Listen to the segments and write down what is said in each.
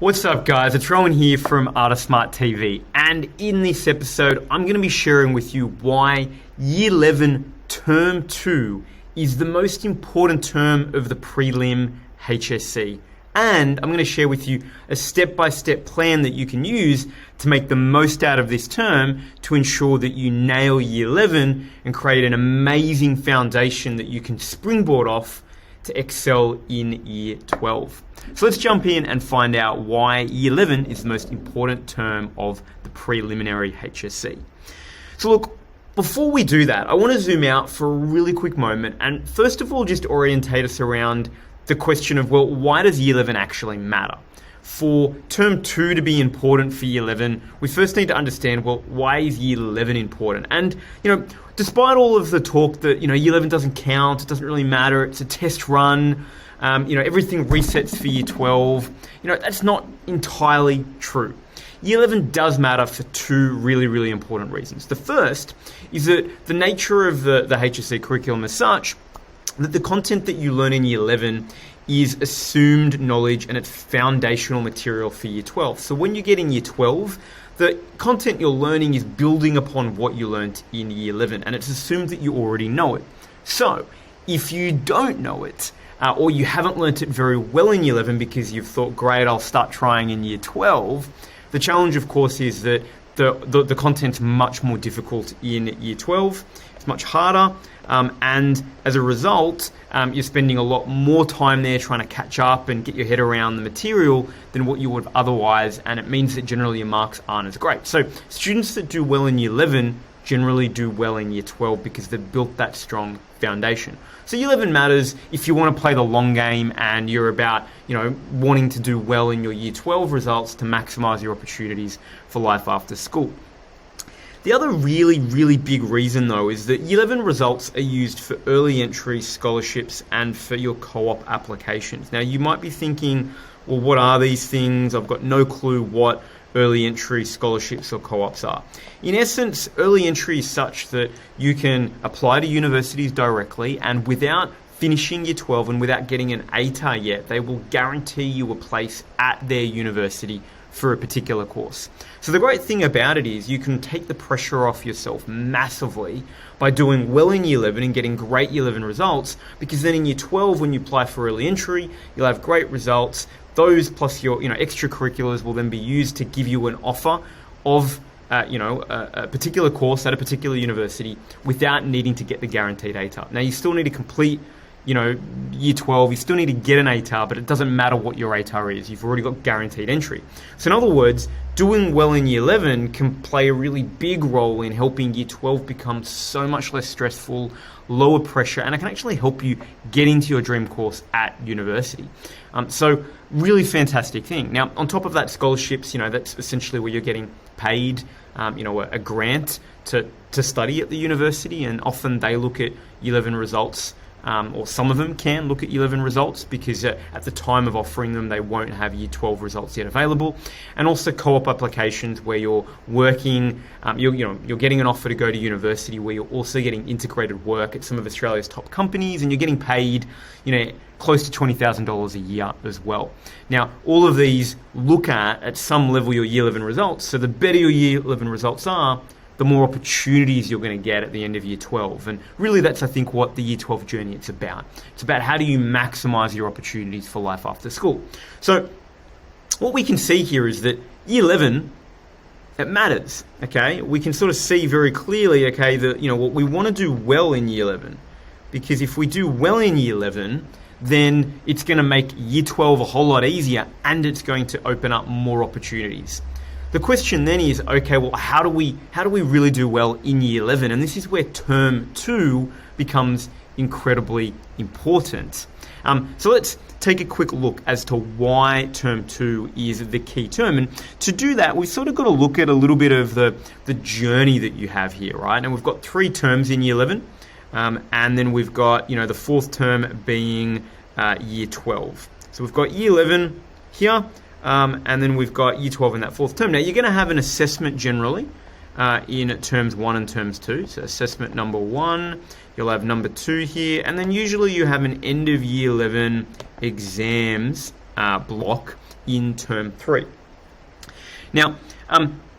What's up, guys? It's Rowan here from Artist Smart TV, and in this episode I'm going to be sharing with you why Year 11 Term 2 is the most important term of the prelim HSC, and I'm going to share with you a step-by-step plan that you can use to make the most out of this term to ensure that you nail Year 11 and create an amazing foundation that you can springboard off to excel in Year 12. So let's jump in and find out why Year 11 is the most important term of the preliminary HSC. So look, before we do that, I want to zoom out for a really quick moment and first of all just orientate us around the question of, well, why does Year 11 actually matter? For Term 2 to be important for Year 11, we first need to understand, well, why is Year 11 important? And, despite all of the talk that, Year 11 doesn't count, it doesn't really matter, it's a test run, everything resets for Year 12, that's not entirely true. Year 11 does matter for two really, really important reasons. The first is that the nature of the HSC curriculum is such that the content that you learn in Year 11 is assumed knowledge and it's foundational material for Year 12. So when you get in Year 12, the content you're learning is building upon what you learned in Year 11, and it's assumed that you already know it. So if you don't know it, or you haven't learnt it very well in Year 11 because you've thought, great, I'll start trying in Year 12, the challenge, of course, is that the content's much more difficult in Year 12. It's much harder, and as a result, you're spending a lot more time there trying to catch up and get your head around the material than what you would have otherwise, and it means that generally your marks aren't as great. So students that do well in Year 11 generally do well in Year 12 because they've built that strong foundation. So Year 11 matters if you want to play the long game and you're about, wanting to do well in your Year 12 results to maximize your opportunities for life after school. The other really, really big reason, though, is that Year 11 results are used for early entry scholarships and for your co-op applications. Now, you might be thinking, well, what are these things? I've got no clue what early entry scholarships or co-ops are. In essence, early entry is such that you can apply to universities directly, and without finishing Year 12 and without getting an ATAR yet, they will guarantee you a place at their university for a particular course. So the great thing about it is you can take the pressure off yourself massively by doing well in Year 11 and getting great Year 11 results, because then in Year 12, when you apply for early entry, you'll have great results. Those plus your extracurriculars will then be used to give you an offer of a particular course at a particular university without needing to get the guaranteed ATAR. Now, you still need to complete Year 12, you still need to get an ATAR, but it doesn't matter what your ATAR is. You've already got guaranteed entry. So in other words, doing well in Year 11 can play a really big role in helping Year 12 become so much less stressful, lower pressure, and it can actually help you get into your dream course at university. So really fantastic thing. Now, on top of that, scholarships, that's essentially where you're getting paid, a grant to study at the university, and often they look at Year 11 results, or some of them can look at Year 11 results because at the time of offering them, they won't have Year 12 results yet available. And also co-op applications where you're working, you're getting an offer to go to university where you're also getting integrated work at some of Australia's top companies, and you're getting paid, close to $20,000 a year as well. Now, all of these look at some level your Year 11 results. So the better your Year 11 results are, the more opportunities you're going to get at the end of Year 12. And really that's, I think, what the Year 12 journey is about. It's about how do you maximize your opportunities for life after school. So what we can see here is that Year 11, it matters, okay? We can sort of see very clearly, okay, that, what we want to do well in Year 11, because if we do well in Year 11, then it's going to make Year 12 a whole lot easier, and it's going to open up more opportunities. The question then is, okay, well, how do we really do well in Year 11? And this is where Term 2 becomes incredibly important. So let's take a quick look as to why Term 2 is the key term. And to do that, we've sort of got to look at a little bit of the journey that you have here, right? And we've got 3 terms in Year 11, and then we've got, the fourth term being Year 12. So we've got Year 11 here, and then we've got Year 12 in that fourth term. Now, you're going to have an assessment generally in terms 1 and terms 2. So assessment number 1, you'll have number 2 here, and then usually you have an end of Year 11 exams block in term 3. Now,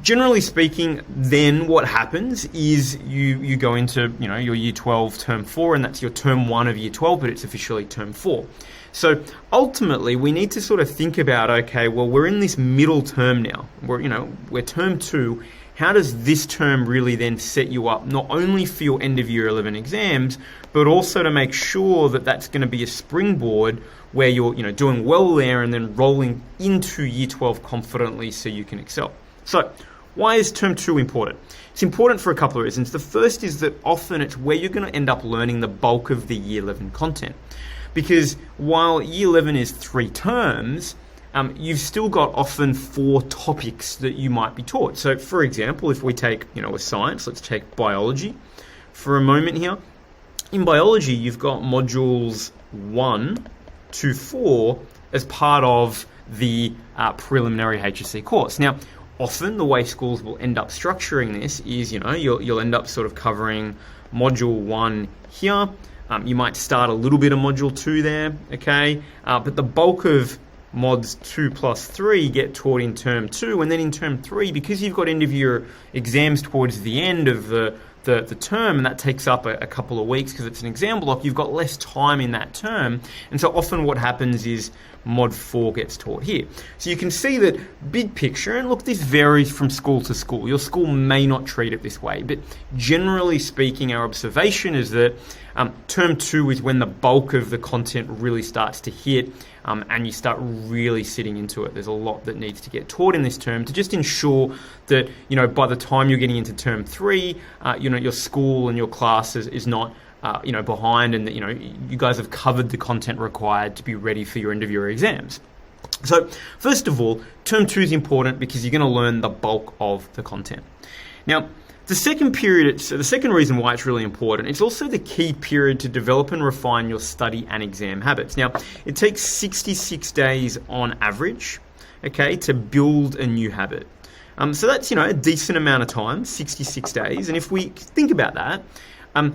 generally speaking, then what happens is you go into your year 12 term 4, and that's your term 1 of year 12, but it's officially term 4. So ultimately, we need to sort of think about, okay, well, we're in this middle term now. We're term 2. How does this term really then set you up not only for your end of year 11 exams, but also to make sure that that's going to be a springboard where you're doing well there and then rolling into year 12 confidently so you can excel. So why is term 2 important? It's important for a couple of reasons. The first is that often it's where you're going to end up learning the bulk of the year 11 content. Because while year 11 is 3 terms, you've still got often 4 topics that you might be taught. So for example, if we take a science, let's take biology for a moment here. In biology, you've got modules 1 to 4 as part of the preliminary HSC course. Now, often the way schools will end up structuring this is, you'll end up sort of covering module 1 here. You might start a little bit of module 2 there, okay? But the bulk of mods 2 plus 3 get taught in term 2, and then in term 3, because you've got end of year exams towards the end of the term, and that takes up a couple of weeks because it's an exam block, you've got less time in that term, and so often what happens is mod 4 gets taught here. So you can see that big picture, and look, this varies from school to school. Your school may not treat it this way, but generally speaking, our observation is that term 2 is when the bulk of the content really starts to hit, and you start really sitting into it. There's a lot that needs to get taught in this term to just ensure that, by the time you're getting into term 3, your school and your class is not behind, and that you guys have covered the content required to be ready for your end of year exams. So first of all, term 2 is important because you're going to learn the bulk of the content. Now, the second reason why it's really important, it's also the key period to develop and refine your study and exam habits. Now, it takes 66 days on average, okay, to build a new habit. So that's, a decent amount of time, 66 days. And if we think about that, a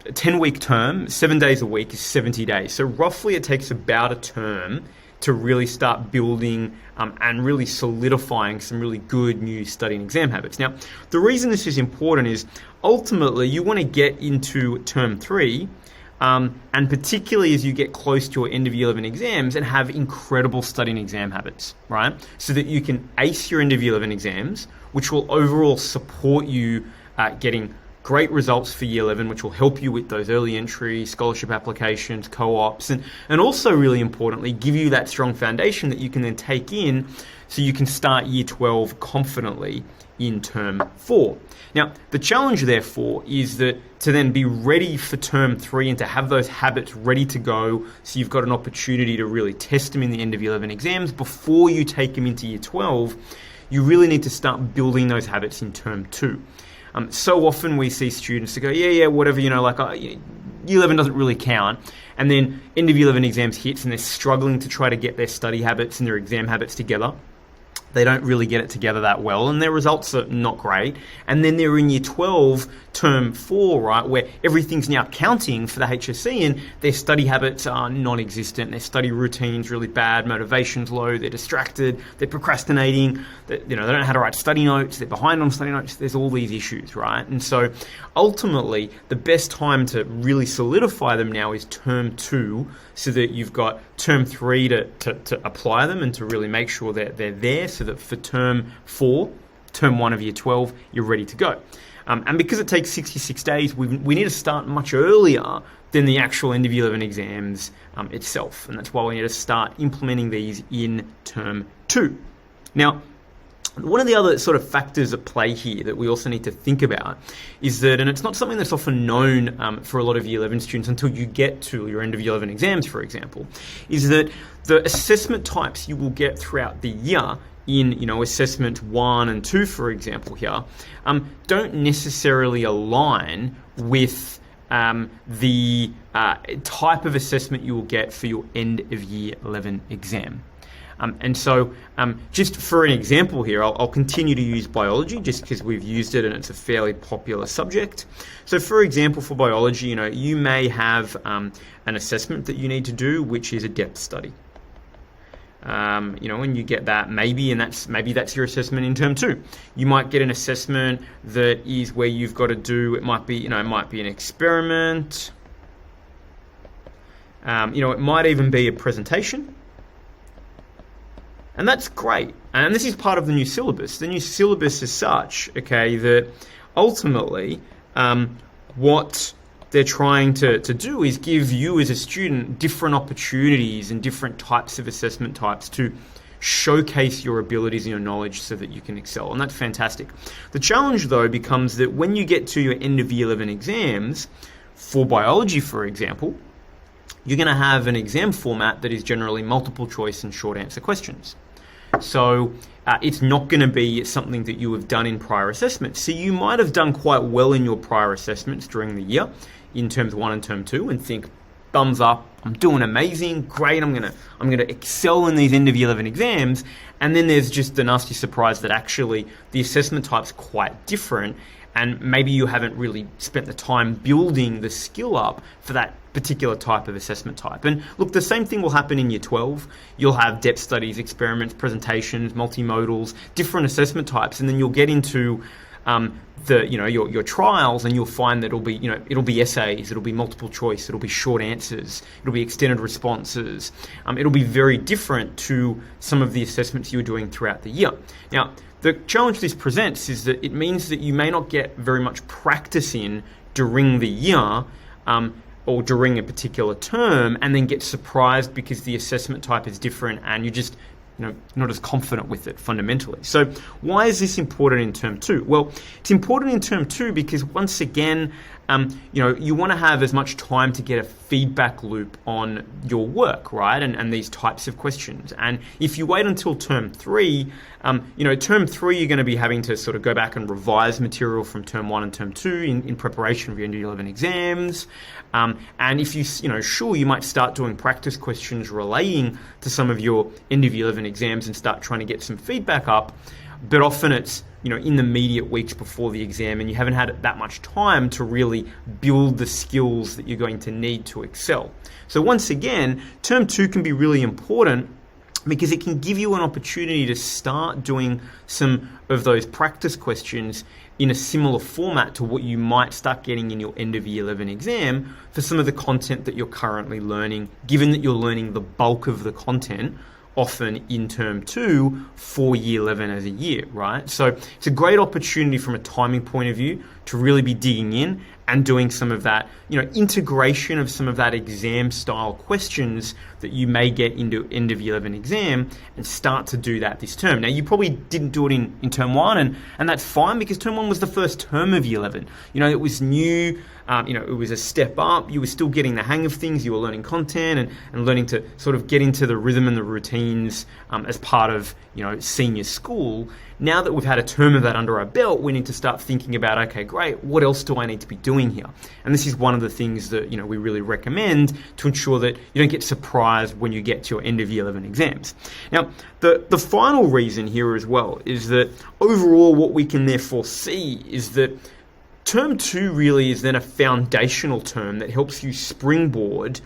10-week term, 7 days a week is 70 days. So roughly it takes about a term to really start building and really solidifying some really good new study and exam habits. Now, the reason this is important is ultimately you want to get into term 3, and particularly as you get close to your end of year 11 exams, and have incredible study and exam habits, right? So that you can ace your end of year 11 exams, which will overall support you getting great results for year 11, which will help you with those early entry, scholarship applications, co-ops, and also really importantly, give you that strong foundation that you can then take in so you can start year 12 confidently in term 4. Now, the challenge therefore is that to then be ready for term 3 and to have those habits ready to go so you've got an opportunity to really test them in the end of year 11 exams before you take them into year 12, you really need to start building those habits in term 2. So often we see students that go, whatever, year 11 doesn't really count. And then end of year 11 exams hits and they're struggling to try to get their study habits and their exam habits together. They don't really get it together that well, and their results are not great. And then they're in year 12, term 4, right, where everything's now counting for the HSC, and their study habits are non-existent. Their study routine's really bad, motivation's low, they're distracted, they're procrastinating, they don't know how to write study notes, they're behind on study notes. There's all these issues, right? And so ultimately, the best time to really solidify them now is term 2, so that you've got term 3 to apply them and to really make sure that they're there, so that for term 4, term 1 of year 12, you're ready to go. And because it takes 66 days, we need to start much earlier than the actual end of year 11 exams itself. And that's why we need to start implementing these in term 2. Now, one of the other sort of factors at play here that we also need to think about is that, and it's not something that's often known for a lot of year 11 students until you get to your end of year 11 exams, for example, is that the assessment types you will get throughout the year in assessment 1 and 2, for example here, don't necessarily align with the type of assessment you will get for your end of year 11 exam. And so just for an example here, I'll continue to use biology just because we've used it and it's a fairly popular subject. So for example, for biology, you may have an assessment that you need to do, which is a depth study. And you get that maybe that's your assessment in term 2. You might get an assessment that is where you've got to do, it might be an experiment. It might even be a presentation. And that's great. And this is part of the new syllabus. The new syllabus is such, okay, that ultimately what they're trying to do is give you as a student different opportunities and different types of assessment types to showcase your abilities and your knowledge so that you can excel. And that's fantastic. The challenge, though, becomes that when you get to your end of year 11 exams, for biology, for example, you're going to have an exam format that is generally multiple choice and short answer questions. So it's not going to be something that you have done in prior assessments. So you might have done quite well in your prior assessments during the year in terms 1 and term 2 and think, thumbs up, I'm doing amazing, great, I'm gonna excel in these end of year 11 exams. And then there's just the nasty surprise that actually the assessment type's quite different, and maybe you haven't really spent the time building the skill up for that particular type of assessment type. And look, the same thing will happen in year 12. You'll have depth studies, experiments, presentations, multimodals, different assessment types, and then you'll get into your trials, and you'll find that it'll be essays, it'll be multiple choice, it'll be short answers, it'll be extended responses. It'll be very different to some of the assessments you were doing throughout the year. Now, the challenge this presents is that it means that you may not get very much practice in during the year or during a particular term, and then get surprised because the assessment type is different and you're just not as confident with it fundamentally. So why is this important in term 2? Well, it's important in term 2 because once again, you want to have as much time to get a feedback loop on your work, right? And these types of questions. And if you wait until term 3, term 3, you're going to be having to sort of go back and revise material from term 1 and term 2 in preparation for your end of year 11 exams. And if you might start doing practice questions relating to some of your end of year 11 exams and start trying to get some feedback up. But often it's, in the immediate weeks before the exam, and you haven't had that much time to really build the skills that you're going to need to excel. So once again, term 2 can be really important because it can give you an opportunity to start doing some of those practice questions in a similar format to what you might start getting in your end of year 11 exam for some of the content that you're currently learning, given that you're learning the bulk of the content often in term 2 for year 11 as a year, right? So it's a great opportunity from a timing point of view to really be digging in and doing some of that, integration of some of that exam style questions that you may get into end of year 11 exam and start to do that this term. Now, you probably didn't do it in term 1 and that's fine because term 1 was the first term of year 11. It was new. It was a step up. You were still getting the hang of things. You were learning content and learning to sort of get into the rhythm and the routines as part of, senior school. Now that we've had a term of that under our belt, we need to start thinking about, okay, great, what else do I need to be doing here? And this is one of the things that, we really recommend to ensure that you don't get surprised when you get to your end of year 11 exams. Now, the final reason here as well is that overall what we can therefore see is that term 2 really is then a foundational term that helps you springboard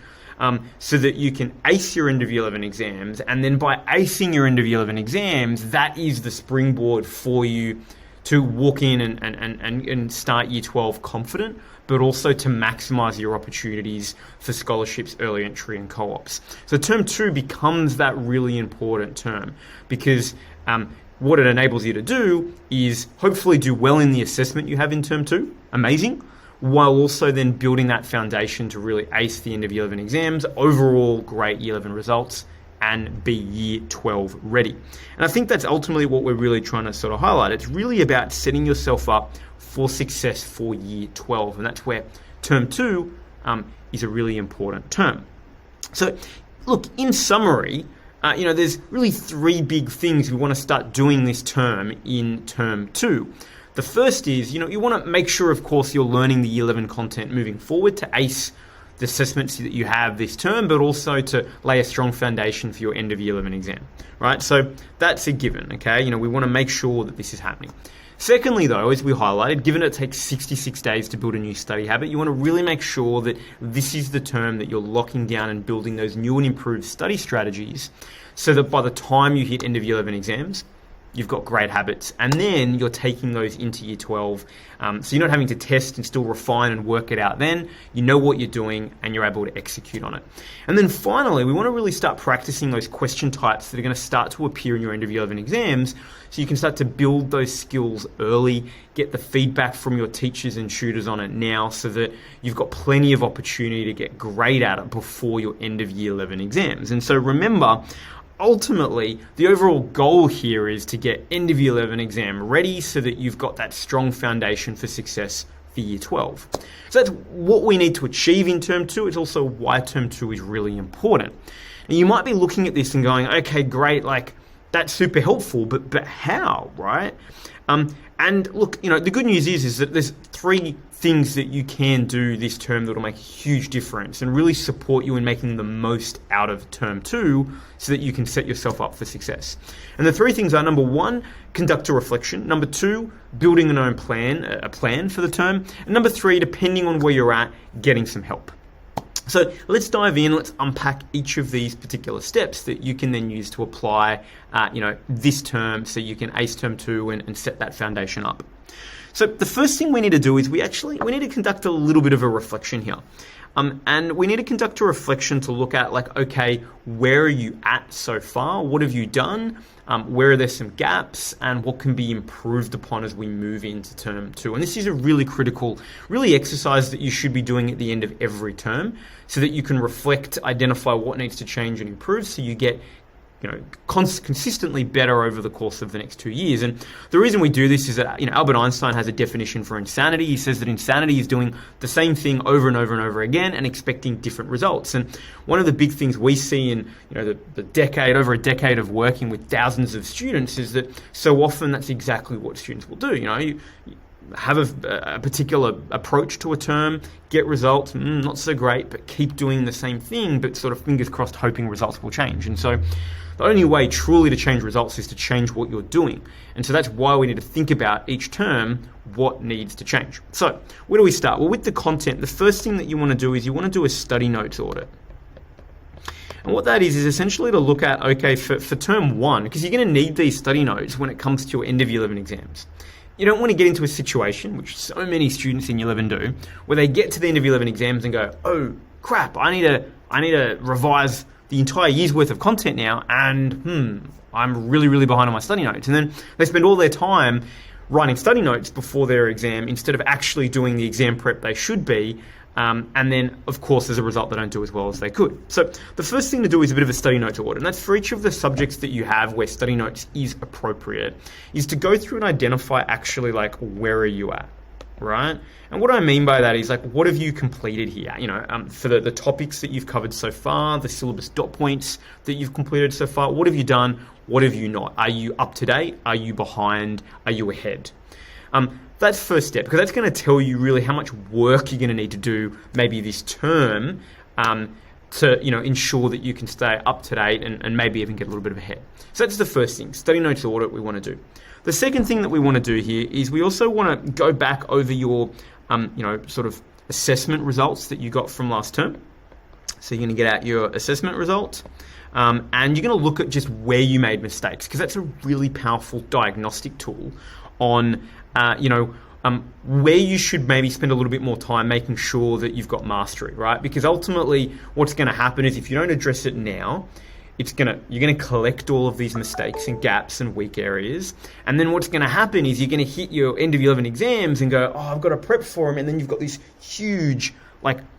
so that you can ace your end of year 11 exams. And then by acing your end of year 11 exams, that is the springboard for you to walk in and start year 12 confident, but also to maximize your opportunities for scholarships, early entry, and co-ops. So term 2 becomes that really important term because what it enables you to do is hopefully do well in the assessment you have in term 2, amazing, while also then building that foundation to really ace the end of year 11 exams, overall great year 11 results, and be year 12 ready. And I think that's ultimately what we're really trying to sort of highlight. It's really about setting yourself up for success for year 12, and that's where term 2 is a really important term. So look, in summary, there's really 3 big things we want to start doing this term in term 2. The first is, you want to make sure, of course, you're learning the year 11 content moving forward to ace the assessments that you have this term, but also to lay a strong foundation for your end of year 11 exam, right? So that's a given, okay? We want to make sure that this is happening. Secondly, though, as we highlighted, given it takes 66 days to build a new study habit, you want to really make sure that this is the term that you're locking down and building those new and improved study strategies so that by the time you hit end of year 11 exams, you've got great habits, and then you're taking those into year 12. So you're not having to test and still refine and work it out then. You know what you're doing and you're able to execute on it. And then finally, we want to really start practicing those question types that are going to start to appear in your end of year 11 exams, so you can start to build those skills early, get the feedback from your teachers and tutors on it now, so that you've got plenty of opportunity to get great at it before your end of year 11 exams. And so remember, ultimately, the overall goal here is to get end of year 11 exam ready so that you've got that strong foundation for success for year 12. So that's what we need to achieve in term 2. It's also why term 2 is really important. And you might be looking at this and going, okay, great, like that's super helpful, but how, right? And look, the good news is that there's 3 things that you can do this term that will make a huge difference and really support you in making the most out of term 2 so that you can set yourself up for success. And the 3 things are: number 1, conduct a reflection; number 2, building a plan for the term; and number 3, depending on where you're at, getting some help. So let's dive in, let's unpack each of these particular steps that you can then use to apply this term so you can ace term 2 and set that foundation up. So the first thing we need to do is we need to conduct a little bit of a reflection here. And we need to conduct a reflection to look at, like, okay, where are you at so far? What have you done? Where are there some gaps? And what can be improved upon as we move into term 2? And this is a really critical, exercise that you should be doing at the end of every term so that you can reflect, identify what needs to change and improve so you get consistently better over the course of the next 2 years. And the reason we do this is that Albert Einstein has a definition for insanity. He says that insanity is doing the same thing over and over and over again and expecting different results. And one of the big things we see in over a decade of working with thousands of students is that so often that's exactly what students will do. You have a particular approach to a term, get results, not so great, but keep doing the same thing, but sort of fingers crossed hoping results will change. And so the only way truly to change results is to change what you're doing. And so that's why we need to think about each term what needs to change. So where do we start? Well, with the content, the first thing that you want to do is you want to do a study notes audit. And what that is essentially to look at, okay, for term 1, because you're going to need these study notes when it comes to your end of year 11 exams. You don't want to get into a situation, which so many students in year 11 do, where they get to the end of year 11 exams and go, oh crap, I need to revise the entire year's worth of content now, and I'm really, really behind on my study notes. And then they spend all their time writing study notes before their exam instead of actually doing the exam prep they should be. And then, of course, as a result, they don't do as well as they could. So the first thing to do is a bit of a study notes audit. And that's for each of the subjects that you have where study notes is appropriate, is to go through and identify actually, like, where are you at, right? And what I mean by that is, like, what have you completed here? For the topics that you've covered so far, the syllabus dot points that you've completed so far, what have you done? What have you not? Are you up to date? Are you behind? Are you ahead? That's first step, because that's going to tell you really how much work you're going to need to do maybe this term to ensure that you can stay up to date and maybe even get a little bit of ahead. So that's the first thing, study notes audit we want to do. The second thing that we want to do here is we also want to go back over your sort of assessment results that you got from last term. So you're going to get out your assessment result. And you're going to look at just where you made mistakes, because that's a really powerful diagnostic tool on where you should maybe spend a little bit more time making sure that you've got mastery, right? Because ultimately what's going to happen is if you don't address it now, you're going to collect all of these mistakes and gaps and weak areas. And then what's going to happen is you're going to hit your end of year 11 exams and go, oh, I've got to prep for them. And then you've got this huge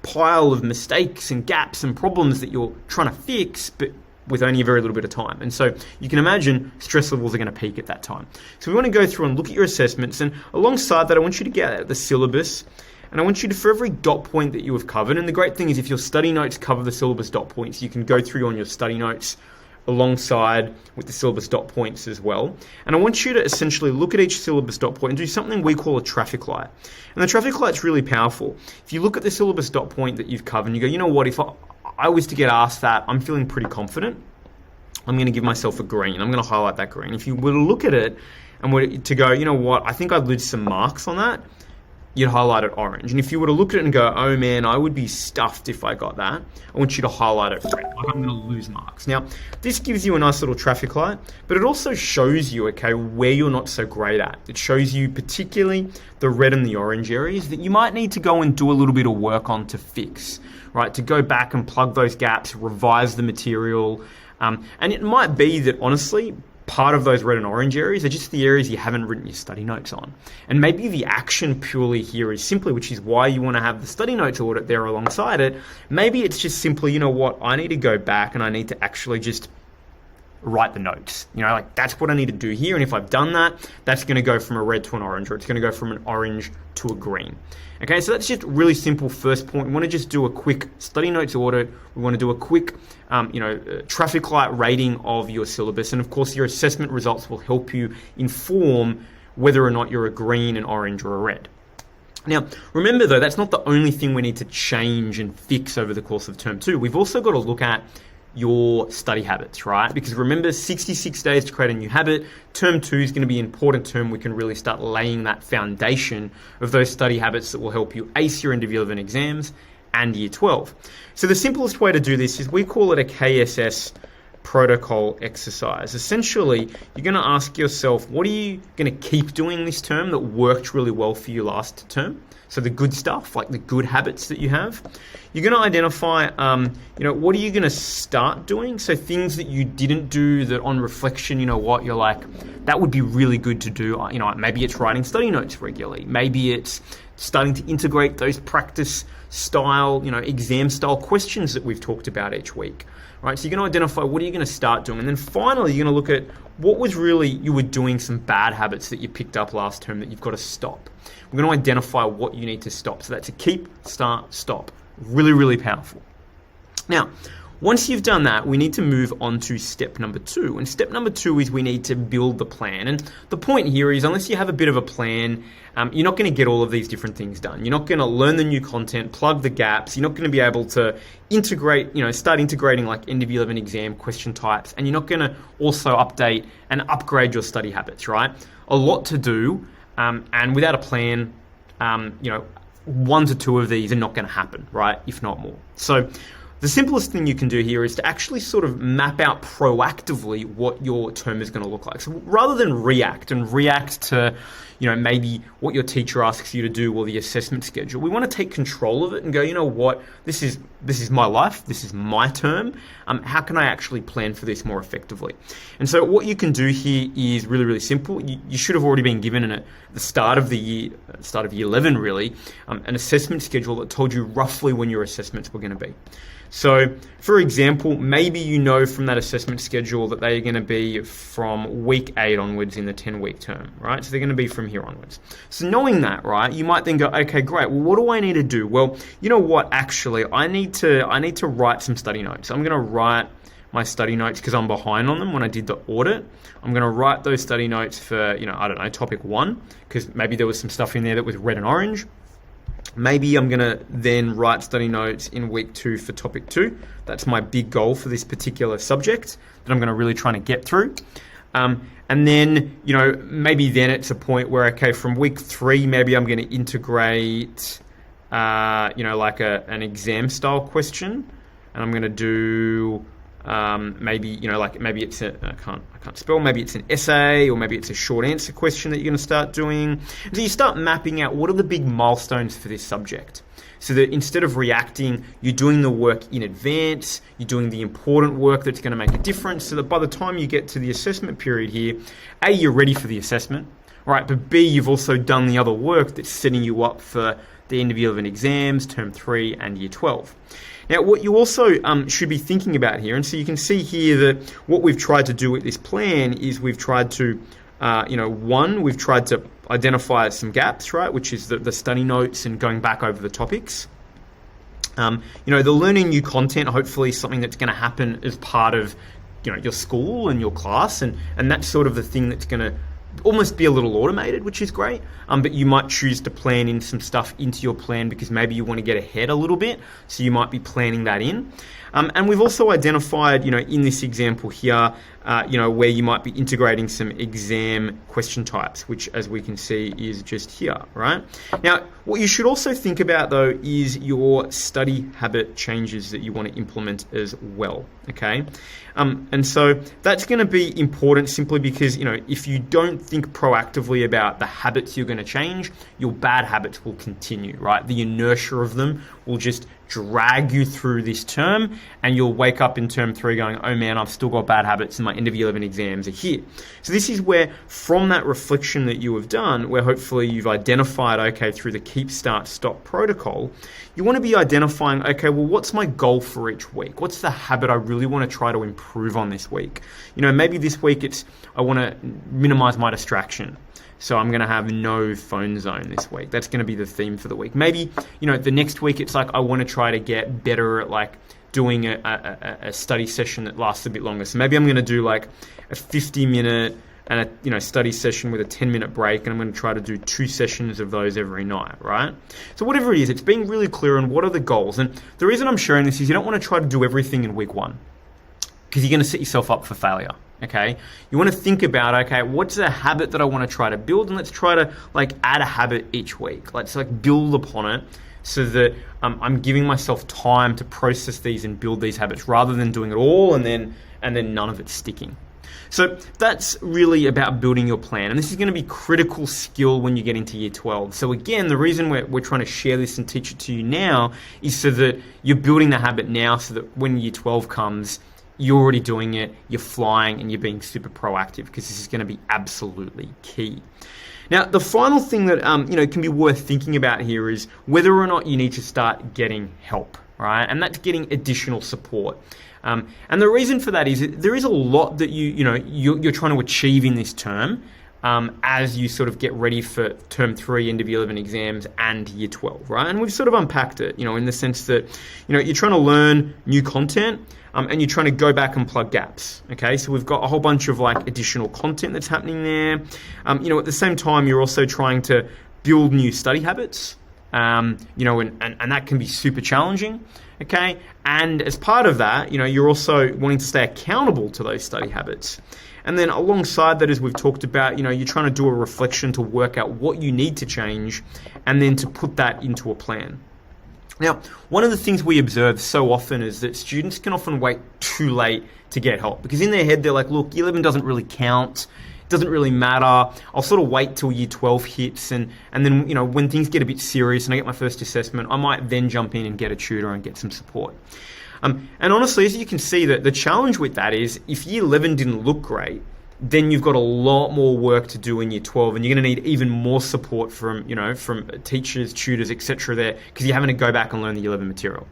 pile of mistakes and gaps and problems that you're trying to fix, but with only a very little bit of time. And so you can imagine stress levels are going to peak at that time. So we want to go through and look at your assessments, and alongside that, I want you to get out the syllabus, and I want you to, for every dot point that you have covered, and the great thing is if your study notes cover the syllabus dot points, you can go through on your study notes alongside with the syllabus dot points as well. And I want you to essentially look at each syllabus dot point and do something we call a traffic light. And the traffic light's really powerful. If you look at the syllabus dot point that you've covered and you go, you know what, if I was to get asked that, I'm feeling pretty confident, I'm going to give myself a green. I'm going to highlight that green. If you were to look at it and were to go, you know what, I think I'd lose some marks on that, you'd highlight it orange. And if you were to look at it and go, oh man, I would be stuffed if I got that, I want you to highlight it red, like I'm going to lose marks. Now, this gives you a nice little traffic light, but it also shows you, okay, where you're not so great at. It shows you particularly the red and the orange areas that you might need to go and do a little bit of work on to fix, right? To go back and plug those gaps, revise the material. And it might be that, honestly, part of those red and orange areas are just the areas you haven't written your study notes on. And maybe the action purely here is simply, which is why you want to have the study notes audit there alongside it, maybe it's just simply, you know what, I need to go back and I need to actually just write the notes. You know, like that's what I need to do here. And if I've done that, that's going to go from a red to an orange, or it's going to go from an orange to a green. Okay, so that's just really simple first point. We want to just do a quick study notes audit. We want to do a quick, traffic light rating of your syllabus. And of course, your assessment results will help you inform whether or not you're a green, an orange, or a red. Now, remember though, that's not the only thing we need to change and fix over the course of term 2. We've also got to look at your study habits, right? Because remember, 66 days to create a new habit. Term 2 is going to be an important term. We can really start laying that foundation of those study habits that will help you ace your end of year 11 exams and year 12. So the simplest way to do this is we call it a KSS protocol exercise. Essentially, you're going to ask yourself, what are you going to keep doing this term that worked really well for you last term? So the good stuff, like the good habits that you have. You're going to identify, what are you going to start doing? So things that you didn't do that on reflection, you know what, you're like, that would be really good to do. You know, maybe it's writing study notes regularly. Maybe it's starting to integrate those practice style, exam style questions that we've talked about each week. Right, so you're going to identify what are you going to start doing, and then finally you're going to look at what was really you were doing some bad habits that you picked up last term that you've got to stop. We're going to identify what you need to stop. So that's a keep, start, stop. Really, really powerful. Now, once you've done that, we need to move on to step number 2. And step number 2 is we need to build the plan. And the point here is, unless you have a bit of a plan, you're not going to get all of these different things done. You're not going to learn the new content, plug the gaps. You're not going to be able to integrate, start integrating like end of year 11 exam question types. And you're not going to also update and upgrade your study habits, right? A lot to do. And without a plan, 1 to 2 of these are not going to happen, right? If not more. So the simplest thing you can do here is to actually sort of map out proactively what your term is going to look like. So rather than react to, maybe what your teacher asks you to do or the assessment schedule, we want to take control of it and go, you know what, this is my life, this is my term. How can I actually plan for this more effectively? And so what you can do here is really, really simple. You should have already been given at the start of year 11 really, an assessment schedule that told you roughly when your assessments were going to be. So, for example, maybe you know from that assessment schedule that they are going to be from week 8 onwards in the 10-week term, right? So they're going to be from here onwards. So knowing that, right, you might then go, okay, great. Well, what do I need to do? Well, you know what? Actually, I need to write some study notes. I'm going to write my study notes because I'm behind on them when I did the audit. I'm going to write those study notes for, topic 1, because maybe there was some stuff in there that was red and orange. Maybe I'm going to then write study notes in week 2 for topic 2. That's my big goal for this particular subject that I'm going to really try to get through. And then, maybe then it's a point where, okay, from week 3, maybe I'm going to integrate, an exam style question. And I'm going to do maybe it's I can't spell, maybe it's an essay, or maybe it's a short answer question that you're going to start doing. So you start mapping out what are the big milestones for this subject, so that instead of reacting, you're doing the work in advance, you're doing the important work that's going to make a difference, so that by the time you get to the assessment period here, A, you're ready for the assessment, right? But B, you've also done the other work that's setting you up for the end of year 11 exams, term 3 and year 12. Now, what you also should be thinking about here, and so you can see here that what we've tried to do with this plan is we've tried to, we've tried to identify some gaps, right, which is the study notes and going back over the topics. The learning new content, hopefully something that's going to happen as part of, your school and your class, and that's sort of the thing that's going to almost be a little automated, which is great, but you might choose to plan in some stuff into your plan because maybe you want to get ahead a little bit, so you might be planning that in. And we've also identified, in this example here, where you might be integrating some exam question types, which as we can see is just here, right? Now, what you should also think about though is your study habit changes that you want to implement as well, okay? And so that's going to be important simply because, if you don't think proactively about the habits you're going to change, your bad habits will continue, right? The inertia of them will just drag you through this term, and you'll wake up in term 3 going, oh man, I've still got bad habits and my end of year 11 exams are here. So this is where, from that reflection that you have done, where hopefully you've identified, okay, through the keep, start, stop protocol, you want to be identifying, okay, well, what's my goal for each week? What's the habit I really want to try to improve on this week? Maybe this week it's, I want to minimize my distraction. So I'm going to have no phone zone this week. That's going to be the theme for the week. Maybe, the next week it's like I want to try to get better at like doing a study session that lasts a bit longer. So maybe I'm going to do like a 50-minute and a study session with a 10-minute break, and I'm going to try to do 2 sessions of those every night, right? So whatever it is, it's being really clear on what are the goals. And the reason I'm sharing this is you don't want to try to do everything in week 1 because you're going to set yourself up for failure. Okay, you want to think about, okay, what's a habit that I want to try to build, and let's try to like add a habit each week. Let's like build upon it so that I'm giving myself time to process these and build these habits rather than doing it all and then none of it sticking. So that's really about building your plan, and this is going to be critical skill when you get into year 12. So again, the reason we're trying to share this and teach it to you now is so that you're building the habit now so that when year 12 comes, you're already doing it, you're flying, and you're being super proactive, because this is going to be absolutely key. Now, the final thing that can be worth thinking about here is whether or not you need to start getting help, right? And that's getting additional support. And the reason for that is that there is a lot that you're trying to achieve in this term as you sort of get ready for term 3, end of year 11 exams and year 12, right? And we've sort of unpacked it, in the sense that, you're trying to learn new content, and you're trying to go back and plug gaps, okay? So we've got a whole bunch of like additional content that's happening there. At the same time, you're also trying to build new study habits, and that can be super challenging, okay? And as part of that, you're also wanting to stay accountable to those study habits. And then alongside that, as we've talked about, you're trying to do a reflection to work out what you need to change and then to put that into a plan. Now, one of the things we observe so often is that students can often wait too late to get help, because in their head they're like, look, year 11 doesn't really count, it doesn't really matter, I'll sort of wait till year 12 hits, and then when things get a bit serious and I get my first assessment, I might then jump in and get a tutor and get some support. And honestly, as you can see, that the challenge with that is if year 11 didn't look great, then you've got a lot more work to do in year 12, and you're going to need even more support from teachers, tutors, etc. there, because you're having to go back and learn the year 11 material.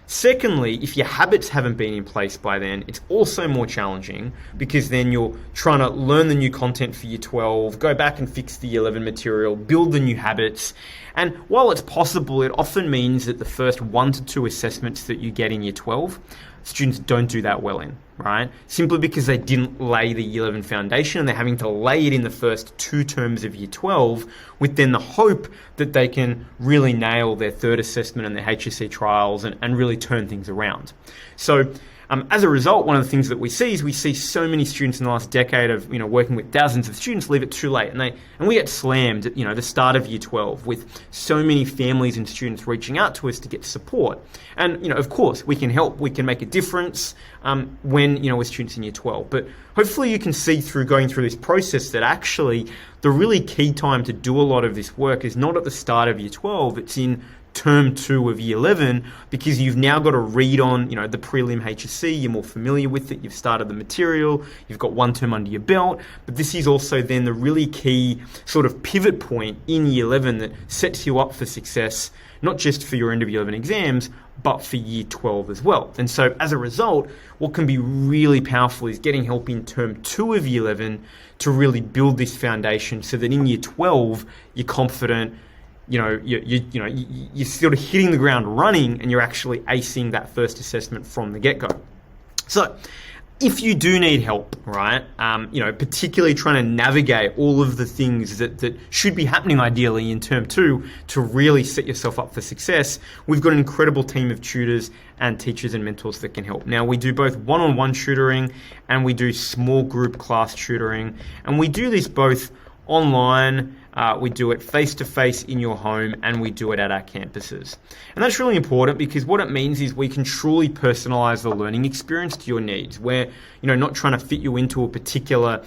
Secondly, if your habits haven't been in place by then, it's also more challenging, because then you're trying to learn the new content for year 12, go back and fix the year 11 material, build the new habits. And while it's possible, it often means that the first 1 to 2 assessments that you get in year 12, students don't do that well in, right? Simply because they didn't lay the year 11 foundation, and they're having to lay it in the first 2 terms of year 12, with then the hope that they can really nail their third assessment and their HSC trials and really turn things around. So as a result, one of the things that we see is we see so many students in the last decade of working with thousands of students leave it too late, and we get slammed at the start of year 12 with so many families and students reaching out to us to get support. And of course we can help, we can make a difference when with students in year 12. But hopefully you can see through going through this process that actually the really key time to do a lot of this work is not at the start of year 12, it's in term 2 of year 11, because you've now got to read on the prelim HSC, you're more familiar with it, you've started the material, you've got 1 term under your belt. But this is also then the really key sort of pivot point in year 11 that sets you up for success, not just for your end of year 11 exams, but for year 12 as well. And so as a result, what can be really powerful is getting help in term 2 of year 11 to really build this foundation, so that in year 12 you're confident, you're sort of hitting the ground running, and you're actually acing that first assessment from the get-go. So if you do need help, right, particularly trying to navigate all of the things that should be happening ideally in term 2 to really set yourself up for success, we've got an incredible team of tutors and teachers and mentors that can help. Now, we do both one-on-one tutoring and we do small group class tutoring, and we do this both online, we do it face-to-face in your home, and we do it at our campuses. And that's really important because what it means is we can truly personalize the learning experience to your needs. We're not trying to fit you into a particular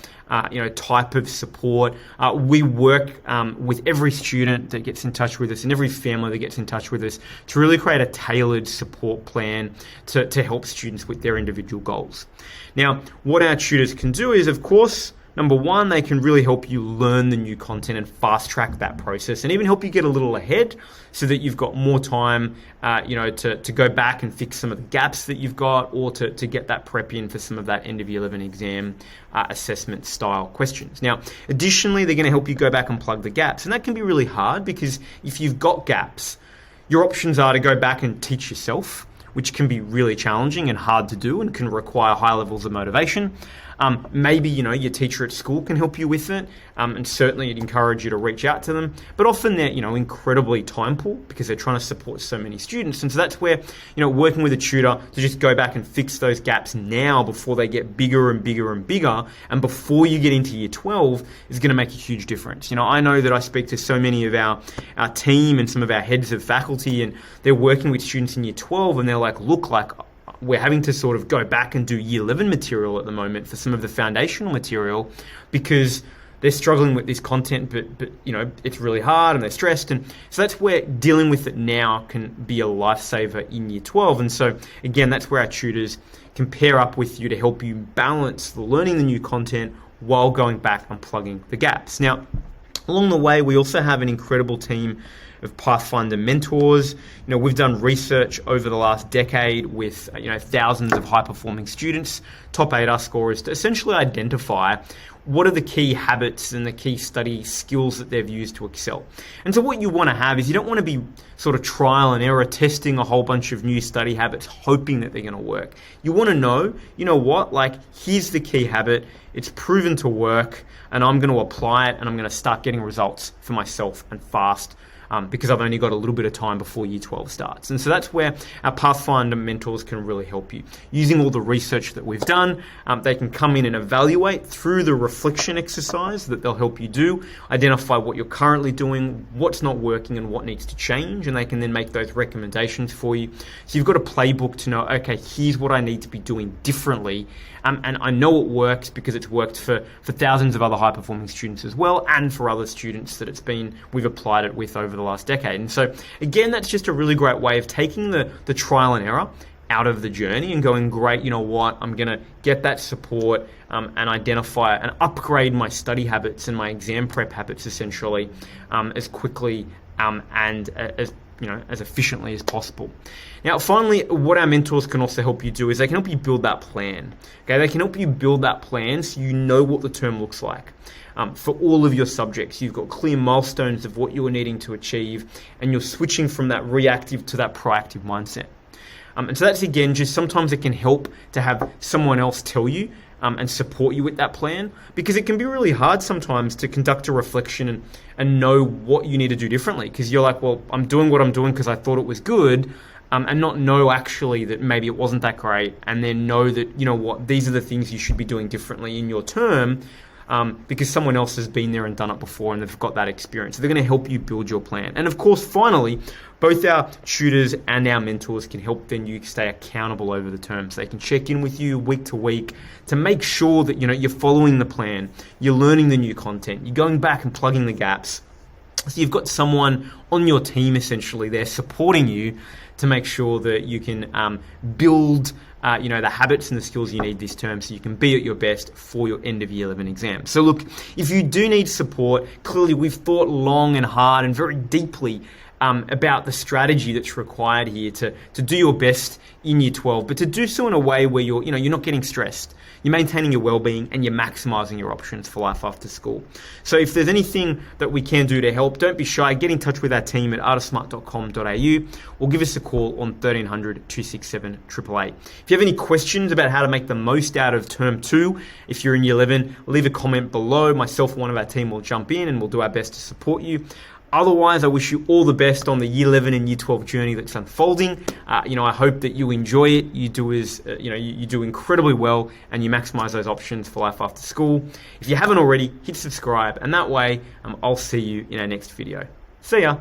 type of support. We work with every student that gets in touch with us and every family that gets in touch with us to really create a tailored support plan to help students with their individual goals. Now, what our tutors can do is, of course, number one, they can really help you learn the new content and fast track that process, and even help you get a little ahead so that you've got more time, to go back and fix some of the gaps that you've got, or to get that prep in for some of that end of year 11 exam assessment style questions. Now, additionally, they're going to help you go back and plug the gaps, and that can be really hard because if you've got gaps, your options are to go back and teach yourself, which can be really challenging and hard to do and can require high levels of motivation. Maybe, your teacher at school can help you with it, and certainly I'd encourage you to reach out to them. But often they're, incredibly time poor because they're trying to support so many students. And so that's where, working with a tutor to just go back and fix those gaps now before they get bigger and bigger and bigger, and before you get into year 12 is going to make a huge difference. I know that I speak to so many of our team and some of our heads of faculty, and they're working with students in year 12, and they're like, look, we're having to sort of go back and do year 11 material at the moment for some of the foundational material because they're struggling with this content, but it's really hard and they're stressed. And so that's where dealing with it now can be a lifesaver in year 12. And so again, that's where our tutors can pair up with you to help you balance the learning the new content while going back and plugging the gaps. Now, along the way, we also have an incredible team of Pathfinder mentors. We've done research over the last decade with thousands of high-performing students, top ADAR scorers, to essentially identify what are the key habits and the key study skills that they've used to excel. And so what you want to have is you don't want to be sort of trial and error testing a whole bunch of new study habits hoping that they're going to work. You want to know, here's the key habit, it's proven to work, and I'm going to apply it and I'm going to start getting results for myself and fast. Because I've only got a little bit of time before year 12 starts. And so that's where our Pathfinder mentors can really help you. Using all the research that we've done, they can come in and evaluate through the reflection exercise that they'll help you do, identify what you're currently doing, what's not working and what needs to change, and they can then make those recommendations for you. So you've got a playbook to know, okay, here's what I need to be doing differently. And I know it works because it's worked for thousands of other high-performing students as well, and for other students that we've applied it with over the last decade. And so again, that's just a really great way of taking the trial and error out of the journey and going, great, I'm going to get that support and identify and upgrade my study habits and my exam prep habits essentially as quickly and as efficiently as possible. Now, finally, what our mentors can also help you do is they can help you build that plan. Okay, they can help you build that plan so you know what the term looks like. For all of your subjects, you've got clear milestones of what you're needing to achieve, and you're switching from that reactive to that proactive mindset. And so that's, again, just sometimes it can help to have someone else tell you and support you with that plan, because it can be really hard sometimes to conduct a reflection and know what you need to do differently, because you're like, well, I'm doing what I'm doing because I thought it was good, and not know actually that maybe it wasn't that great, and then know that, these are the things you should be doing differently in your term, because someone else has been there and done it before and they've got that experience. So they're going to help you build your plan. And of course, finally, both our tutors and our mentors can help then you stay accountable over the term. So they can check in with you week to week to make sure that you're following the plan, you're learning the new content, you're going back and plugging the gaps. So you've got someone on your team essentially there supporting you to make sure that you can build the habits and the skills you need this term so you can be at your best for your end of year 11 exam. So look, if you do need support, clearly we've thought long and hard and very deeply about the strategy that's required here to do your best in year 12, but to do so in a way where you're not getting stressed. You're maintaining your well-being and you're maximizing your options for life after school. So if there's anything that we can do to help, don't be shy. Get in touch with our team at artersmart.com.au or give us a call on 1300 267 888. If you have any questions about how to make the most out of term 2, if you're in year 11, leave a comment below. Myself or one of our team will jump in and we'll do our best to support you. Otherwise, I wish you all the best on the year 11 and year 12 journey that's unfolding. I hope that you enjoy it. You do you do incredibly well, and you maximize those options for life after school. If you haven't already, hit subscribe, and that way, I'll see you in our next video. See ya.